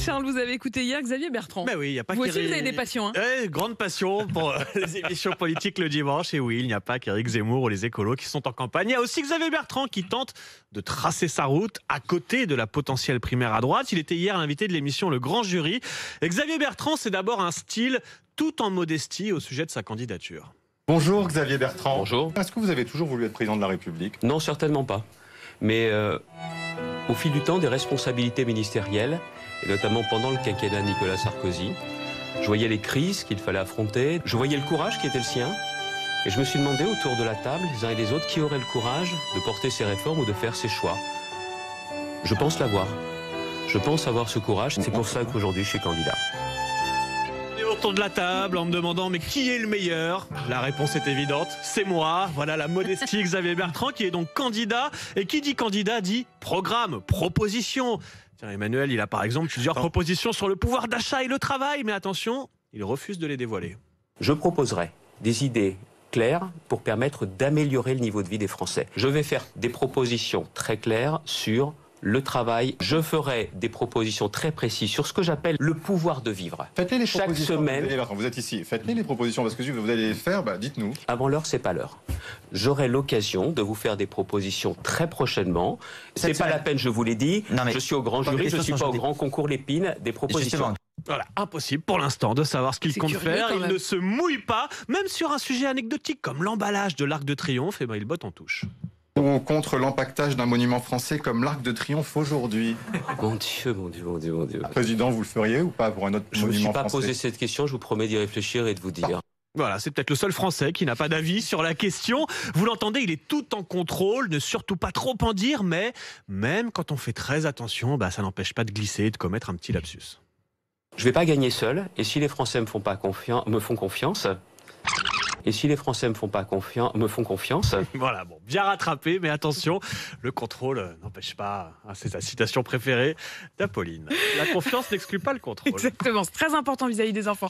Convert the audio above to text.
Charles, vous avez écouté hier Xavier Bertrand. Mais oui, il n'y a pas Vous aussi, vous avez des passions. Hein, grande passion pour les émissions politiques le dimanche. Et oui, il n'y a pas qu'Éric Zemmour ou les écolos qui sont en campagne. Il y a aussi Xavier Bertrand qui tente de tracer sa route à côté de la potentielle primaire à droite. Il était hier l'invité de l'émission Le Grand Jury. Et Xavier Bertrand, c'est d'abord un style tout en modestie au sujet de sa candidature. Bonjour Xavier Bertrand. Bonjour. Est-ce que vous avez toujours voulu être président de la République? Non, certainement pas. Mais au fil du temps, des responsabilités ministérielles, et notamment pendant le quinquennat de Nicolas Sarkozy, je voyais les crises qu'il fallait affronter, je voyais le courage qui était le sien, et je me suis demandé autour de la table, les uns et les autres, qui aurait le courage de porter ses réformes ou de faire ses choix. Je pense l'avoir. Je pense avoir ce courage. C'est pour ça qu'aujourd'hui, je suis candidat. Autour de la table en me demandant mais qui est le meilleur? La réponse est évidente, c'est moi. Voilà la modestie Xavier Bertrand qui est donc candidat. Et qui dit candidat dit programme, proposition. Tiens, Emmanuel, il a par exemple plusieurs propositions sur le pouvoir d'achat et le travail. Mais attention, il refuse de les dévoiler. Je proposerai des idées claires pour permettre d'améliorer le niveau de vie des Français. Je vais faire des propositions très claires sur le travail. Je ferai des propositions très précises sur ce que j'appelle le pouvoir de vivre. Faites-les les Chaque propositions. semaine. Vous êtes ici. Faites-les les propositions parce que si vous allez les faire, dites-nous. Avant l'heure, c'est pas l'heure. J'aurai l'occasion de vous faire des propositions très prochainement. C'est pas la peine, je vous l'ai dit. Non, mais je suis au grand jury, je suis pas au grand concours Lépine. Des propositions. Voilà, impossible pour l'instant de savoir ce qu'il compte faire. Il ne se mouille pas, même sur un sujet anecdotique comme l'emballage de l'Arc de Triomphe. Et il botte en touche. Ou contre l'empaquetage d'un monument français comme l'Arc de Triomphe aujourd'hui? Mon Dieu, mon Dieu, mon Dieu, mon Dieu. Président, vous le feriez ou pas pour un autre Je ne me monument suis pas français? posé cette question, je vous promets d'y réfléchir et de vous dire. Voilà, c'est peut-être le seul Français qui n'a pas d'avis sur la question. Vous l'entendez, il est tout en contrôle, ne surtout pas trop en dire, mais même quand on fait très attention, ça n'empêche pas de glisser et de commettre un petit lapsus. Je ne vais pas gagner seul, et si les Français me font confiance... Et si les Français me font confiance... Voilà, bon, bien rattrapé, mais attention, le contrôle n'empêche pas, c'est sa citation préférée d'Apolline. La confiance n'exclut pas le contrôle. exactement, c'est très important vis-à-vis des enfants.